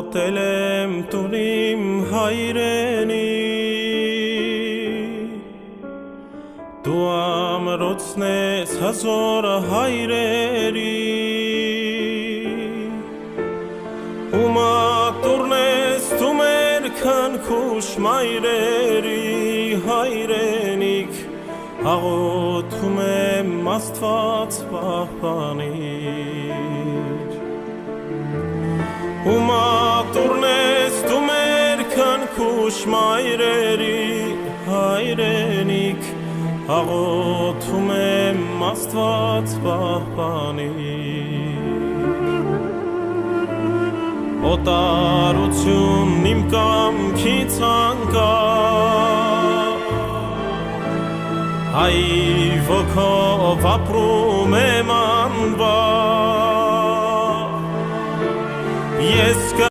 Ոտելեմ տունիմ հայրենի Դու ամրոցն ես հազոր հայրերի Ու մատուրն ես դու մեր քնքուշ մայրերի հայրենիք Աղոթում եմ Աստված պահպանիր Ու մատուրն ես դու մեր քնքուշ մայրերի հայրենիք Աղոթում եմ Աստված պահպանիր Օտարությունն իմ կամքից անկավ Հայր ոգով ապրում եմ անվավ Ես